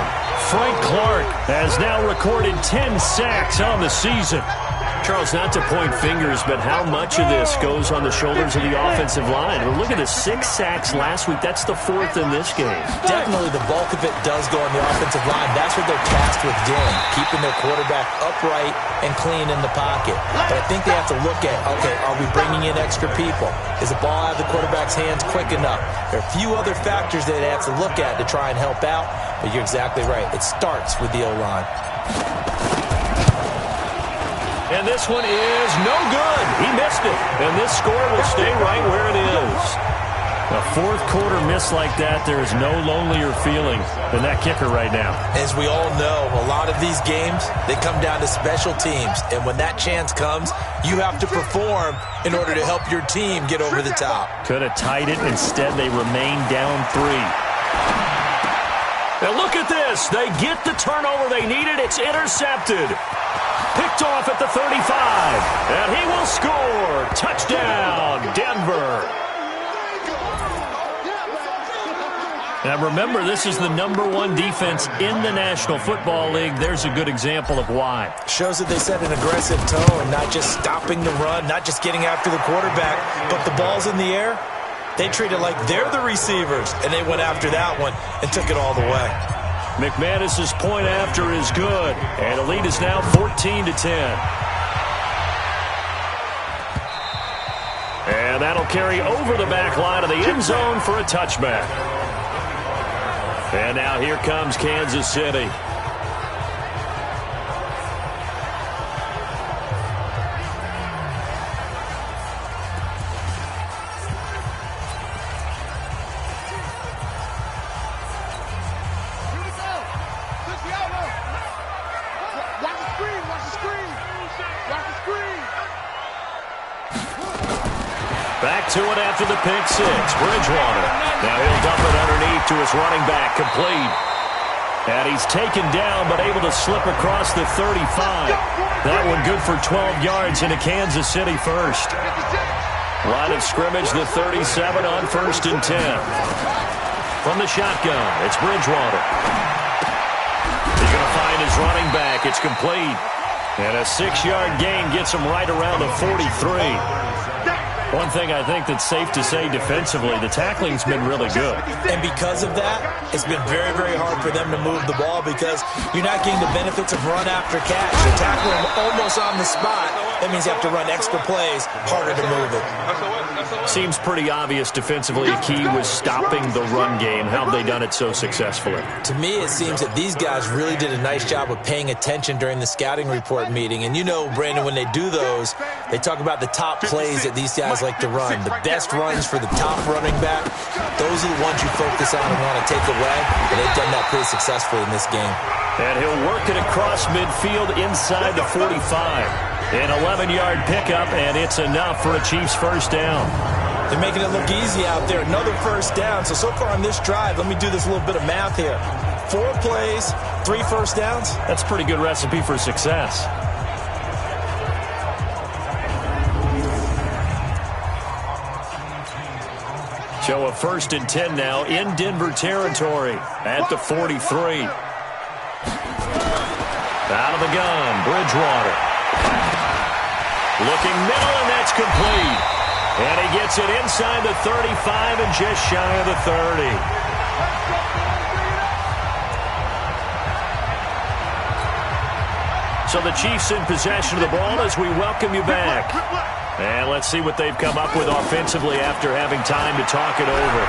Frank Clark has now recorded 10 sacks on the season. Charles, not to point fingers, but how much of this goes on the shoulders of the offensive line? Well, look at the 6 sacks last week. That's the 4th in this game. Definitely the bulk of it does go on the offensive line. That's what they're tasked with doing, keeping their quarterback upright and clean in the pocket. But I think they have to look at, okay, are we bringing in extra people? Is the ball out of the quarterback's hands quick enough? There are a few other factors that they have to look at to try and help out, but you're exactly right. It starts with the O-line. And this one is no good. He missed it. And this score will stay right where it is. A fourth quarter miss like that, there is no lonelier feeling than that kicker right now. As we all know, a lot of these games, they come down to special teams. And when that chance comes, you have to perform in order to help your team get over the top. Could have tied it. Instead, they remain down 3. And look at this. They get the turnover they needed. It's intercepted. Picked off at the 35. And he will score. Touchdown, Denver. Now remember, this is the #1 defense in the National Football League. There's a good example of why. Shows that they set an aggressive tone, not just stopping the run, not just getting after the quarterback, but the ball's in the air. They treat it like they're the receivers, and they went after that one and took it all the way. McManus's point after is good, and the lead is now 14-10. And that'll carry over the back line of the end zone for a touchback. And now here comes Kansas City. Back to it after the pick six. Bridgewater. Now he'll dump it underneath to his running back. Complete. And he's taken down but able to slip across the 35. That one good for 12 yards into Kansas City first. Line of scrimmage, the 37 on 1st and 10. From the shotgun, it's Bridgewater. He's going to find his running back. It's complete. And a 6-yard gain gets him right around the 43. One thing I think that's safe to say defensively, the tackling's been really good. And because of that, it's been very, very hard for them to move the ball because you're not getting the benefits of run after catch. You're tackling them almost on the spot. That means you have to run extra plays, harder to move it. Seems pretty obvious defensively a key was stopping the run game. How have they done it so successfully? To me, it seems that these guys really did a nice job of paying attention during the scouting report meeting. And you know, Brandon, when they do those, they talk about the top plays that these guys like to run. The best runs for the top running back, those are the ones you focus on and want to take away. And they've done that pretty successfully in this game. And he'll work it across midfield inside the 45. An 11-yard pickup, and it's enough for a Chiefs first down. They're making it look easy out there. Another first down. So far on this drive, let me do this little bit of math here. 4 plays, 3 first downs. That's a pretty good recipe for success. So a 1st and 10 now in Denver territory at the 43. Out of the gun, Bridgewater. Looking middle, and that's complete. And he gets it inside the 35 and just shy of the 30. So the Chiefs in possession of the ball as we welcome you back. And let's see what they've come up with offensively after having time to talk it over.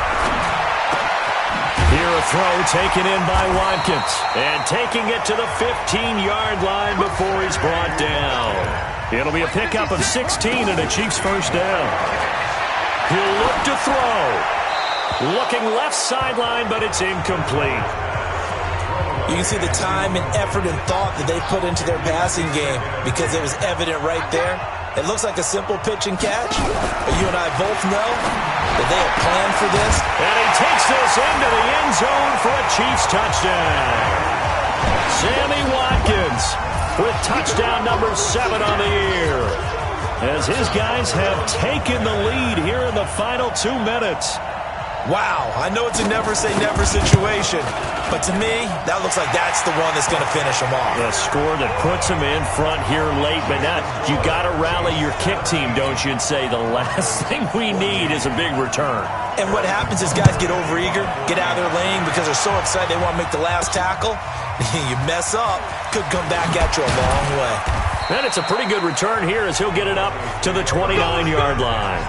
Here a throw taken in by Watkins. And taking it to the 15-yard line before he's brought down. It'll be a pickup of 16 and a Chiefs first down. He'll look to throw. Looking left sideline, but it's incomplete. You can see the time and effort and thought that they put into their passing game because it was evident right there. It looks like a simple pitch and catch, but you and I both know that they have planned for this. And he takes this into the end zone for a Chiefs touchdown. Sammy Watkins with touchdown number 7 on the year, as his guys have taken the lead here in the final 2 minutes. Wow, I know it's a never-say-never situation, but to me, that looks like that's the one that's going to finish them off. The score that puts them in front here late, but now you got to rally your kick team, don't you, and say the last thing we need is a big return. And what happens is guys get overeager, get out of their lane because they're so excited they want to make the last tackle. You mess up, could come back at you a long way. And it's a pretty good return here as he'll get it up to the 29-yard line.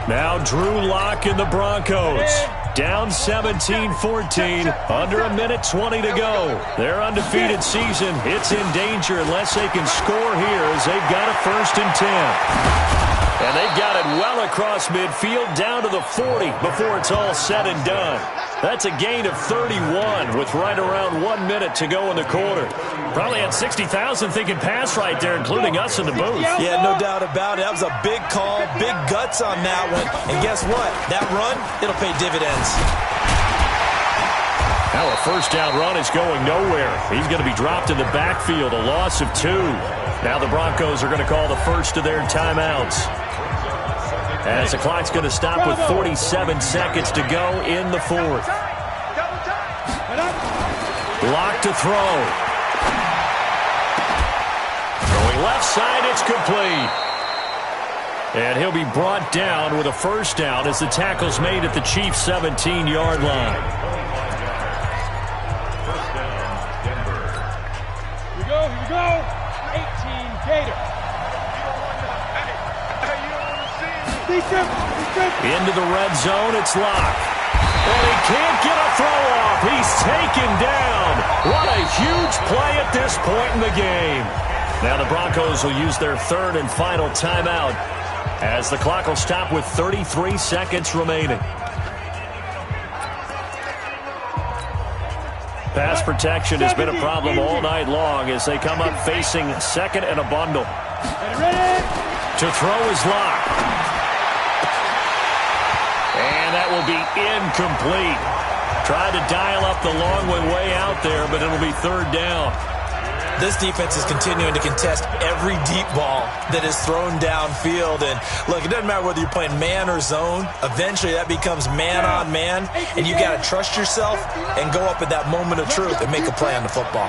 Now Drew Lock and the Broncos. Down 17-14, under a minute 20 to go. Their undefeated season, it's in danger unless they can score here as they've got a 1st and 10. And they've got it well across midfield down to the 40 before it's all said and done. That's a gain of 31 with right around 1 minute to go in the quarter. Probably had 60,000 thinking pass right there, including us in the booth. Yeah, no doubt about it. That was a big call, big guts on that one. And guess what? That run, it'll pay dividends. Now a first down run is going nowhere. He's going to be dropped in the backfield, a loss of 2. Now the Broncos are going to call the first of their timeouts. As the clock's going to stop with 47 seconds to go in the fourth. Lock to throw. Going left side, it's complete. And he'll be brought down with a first down as the tackle's made at the Chiefs' 17-yard line. Here we go. 18 Gator. Into the red zone, it's locked. And he can't get a throw off. He's taken down. What a huge play at this point in the game. Now the Broncos will use their third and final timeout as the clock will stop with 33 seconds remaining. Pass protection has been a problem all night long as they come up facing second and a bundle. To throw is locked. And that will be incomplete. Tried to dial up the long way out there, but it'll be third down. This defense is continuing to contest every deep ball that is thrown downfield. And look, it doesn't matter whether you're playing man or zone. Eventually, that becomes man on man. And you got to trust yourself and go up at that moment of truth and make a play on the football.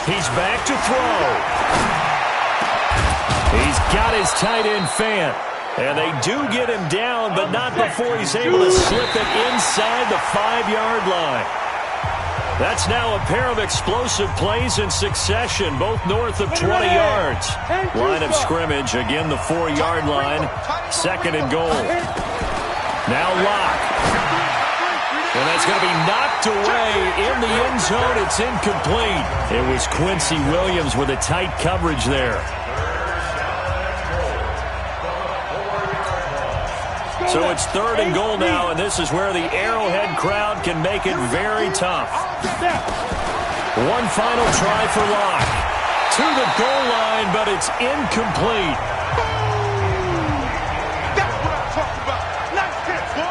He's back to throw. He's got his tight end Fant. And they do get him down, but not before he's able to slip it inside the 5-yard line. That's now a pair of explosive plays in succession, both north of 20 yards. Line of scrimmage, again the 4-yard line, second and goal. Now Locke. And that's going to be knocked away in the end zone. It's incomplete. It was Quincy Williams with a tight coverage there. So it's third and goal now, and this is where the Arrowhead crowd can make it very tough. One final try for Locke. To the goal line, but it's incomplete. That's what I'm talking about. Nice catch, boy.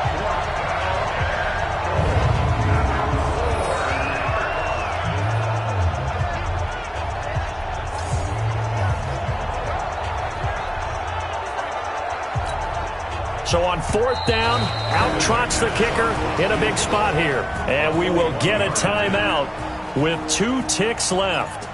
So on fourth down, out trots the kicker in a big spot here. And we will get a timeout with 2 ticks left.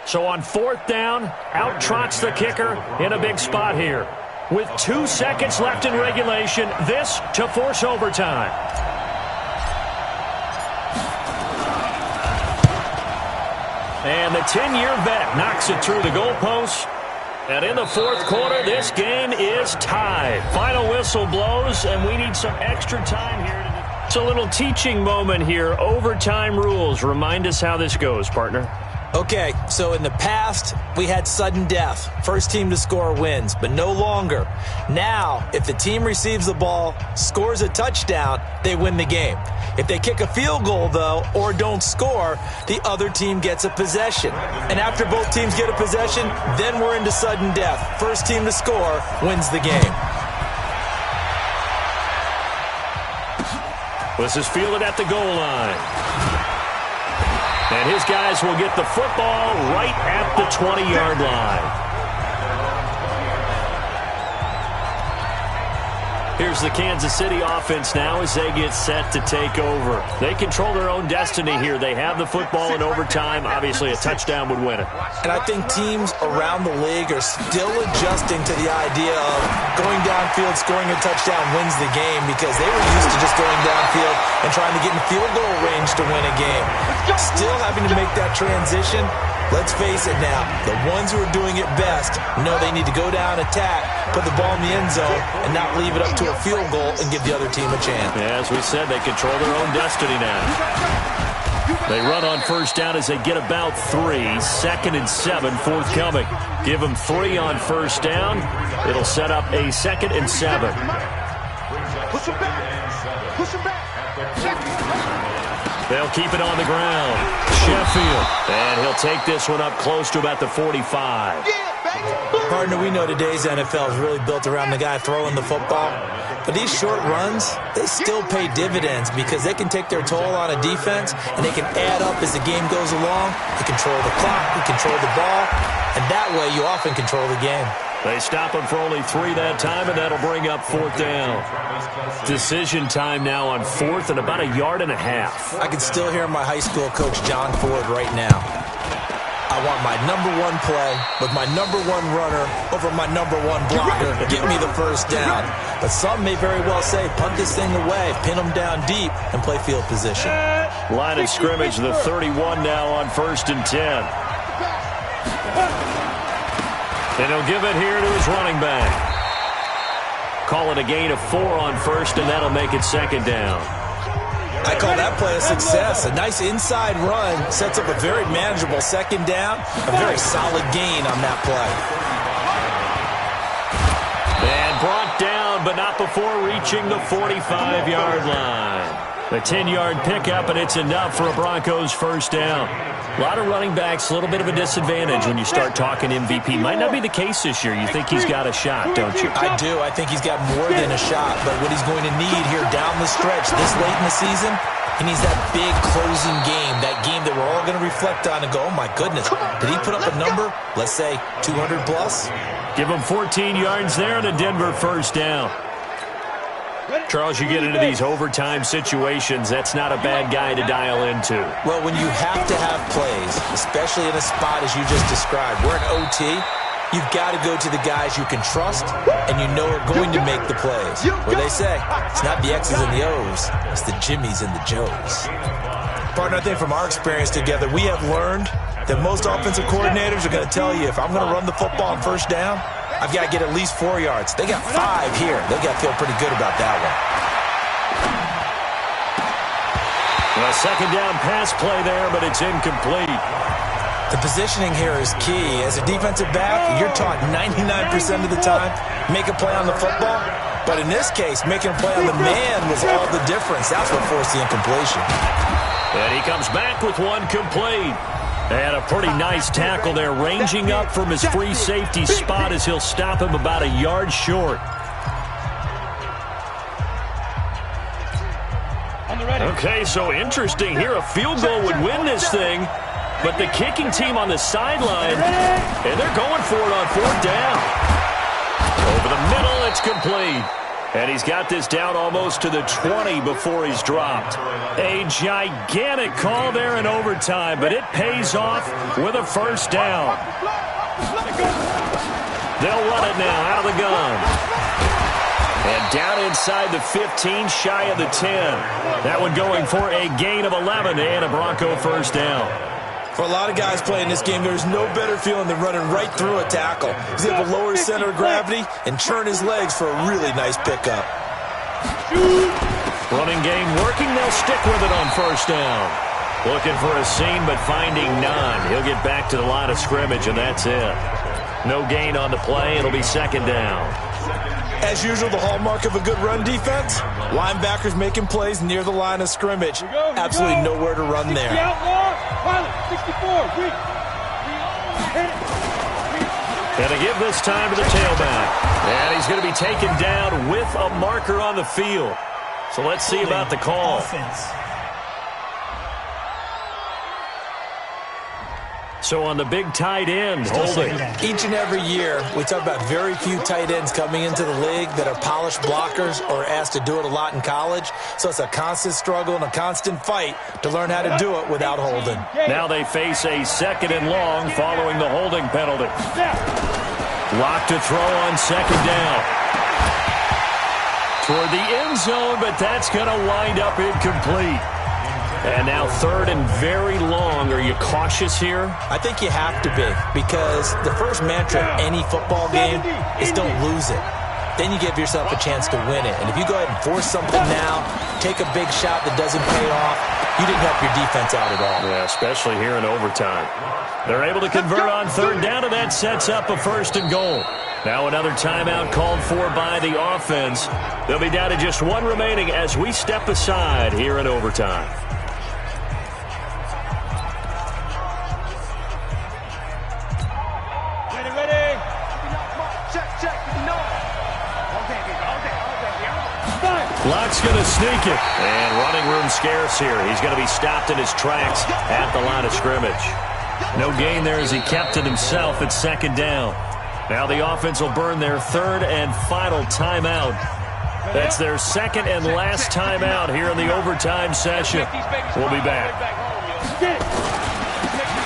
So on fourth down, out trots the kicker in a big spot here. With 2 seconds left in regulation, this to force overtime. And the 10-year vet knocks it through the goalpost. And in the fourth quarter, this game is tied. Final whistle blows, and we need some extra time here. It's a little teaching moment here. Overtime rules. Remind us how this goes, partner. Okay, so in the past, we had sudden death. First team to score wins, but no longer. Now, if the team receives the ball, scores a touchdown, they win the game. If they kick a field goal, though, or don't score, the other team gets a possession. And after both teams get a possession, then we're into sudden death. First team to score wins the game. This is fielded at the goal line. And his guys will get the football right at the 20-yard line. Here's the Kansas City offense now as they get set to take over. They control their own destiny here. They have the football in overtime. Obviously, a touchdown would win it. And I think teams around the league are still adjusting to the idea of going downfield, scoring a touchdown wins the game, because they were used to just going downfield and trying to get in field goal range to win a game. Still having to make that transition, Let's face it now, the ones who are doing it best know they need to go down, attack, put the ball in the end zone, and not leave it up to a field goal and give the other team a chance. Yeah, as we said, they control their own destiny now. They run on first down as they get about 3. 2nd and 7 forthcoming. Give them 3 on first down. It'll set up a 2nd and 7. Push him back. Push him back. They'll keep it on the ground. Sheffield. And he'll take this one up close to about the 45. Partner, we know today's NFL is really built around the guy throwing the football. But these short runs, they still pay dividends because they can take their toll on a defense and they can add up as the game goes along. They control the clock, they control the ball, and that way you often control the game. They stop him for only 3 that time, and that'll bring up 4th down. Decision time now on 4th and about 1.5 yards. I can still hear my high school coach, John Ford, right now. I want my number 1 play with my number 1 runner over my number 1 blocker. Get me the first down. But some may very well say, punt this thing away, pin them down deep, and play field position. Line of scrimmage, the 31 now on 1st and 10. And he'll give it here to his running back. Call it a gain of 4 on 1st, and that'll make it 2nd down. I call that play a success. A nice inside run sets up a very manageable 2nd down. A very solid gain on that play. And brought down, but not before reaching the 45-yard line. A 10-yard pickup, and it's enough for a Broncos first down. A lot of running backs, a little bit of a disadvantage when you start talking MVP. Might not be the case this year. You think he's got a shot, don't you? I do. I think he's got more than a shot. But what he's going to need here down the stretch this late in the season, he needs that big closing game, that game that we're all going to reflect on and go, oh, my goodness, did he put up a number, let's say, 200 plus? Give him 14 yards there and a Denver first down. Charles, you get into these overtime situations, that's not a bad guy to dial into. Well, when you have to have plays, especially in a spot as you just described, we're in OT, you've got to go to the guys you can trust and you know are going to make the plays. What they say, it's not the X's and the O's, it's the Jimmys and the Joes. Partner, I think from our experience together, we have learned that most offensive coordinators are going to tell you, if I'm going to run the football on first down, I've got to get at least 4 yards. They got 5 here. They got to feel pretty good about that one. A 2nd down pass play there, but it's incomplete. The positioning here is key. As a defensive back, you're taught 99% of the time, make a play on the football. But in this case, making a play on the man was all the difference. That's what forced the incompletion. And he comes back with one complete. And a pretty nice tackle there, ranging up from his free safety spot as he'll stop him about 1 yard short. Okay, so interesting here. A field goal would win this thing, but the kicking team on the sideline, and they're going for it on 4th down. Over the middle, it's complete. And he's got this down almost to the 20 before he's dropped. A gigantic call there in overtime, but it pays off with a first down. They'll run it now out of the gun. And down inside the 15, shy of the 10. That one going for a gain of 11 and a Bronco first down. For a lot of guys playing this game, there's no better feeling than running right through a tackle. He's able to lower his center of gravity and turn his legs for a really nice pickup. Running game working. They'll stick with it on first down. Looking for a seam, but finding none. He'll get back to the line of scrimmage, and that's it. No gain on the play. It'll be 2nd down. As usual, the hallmark of a good run defense, linebackers making plays near the line of scrimmage. Absolutely nowhere to run there. And to give this time to the tailback. And he's going to be taken down with a marker on the field. So let's see about the call. So on the big tight end, holding. Each and every year, we talk about very few tight ends coming into the league that are polished blockers or asked to do it a lot in college. So it's a constant struggle and a constant fight to learn how to do it without holding. Now they face a 2nd and long following the holding penalty. Lock to throw on 2nd down. Toward the end zone, but that's going to wind up incomplete. And now 3rd and very long. Are you cautious here? I think you have to be, because the first mantra of any football game is don't lose it. Then you give yourself a chance to win it. And if you go ahead and force something now, take a big shot that doesn't pay off, you didn't help your defense out at all. Yeah, especially here in overtime. They're able to convert on 3rd down, and that sets up a 1st and goal. Now another timeout called for by the offense. They'll be down to just 1 remaining as we step aside here in overtime. Ready. Check. Clock's going to sneak it. And running room scarce here. He's going to be stopped in his tracks at the line of scrimmage. No gain there as he kept it himself at 2nd down. Now the offense will burn their 3rd and final timeout. That's their 2nd and last timeout here in the overtime session. We'll be back.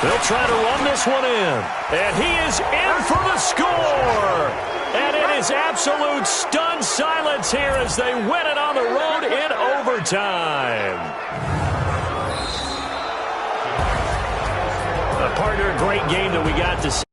They'll try to run this one in. And he is in for the score. And it is absolute stunned silence here as they win it on the road in overtime. Partner, a great game that we got to see.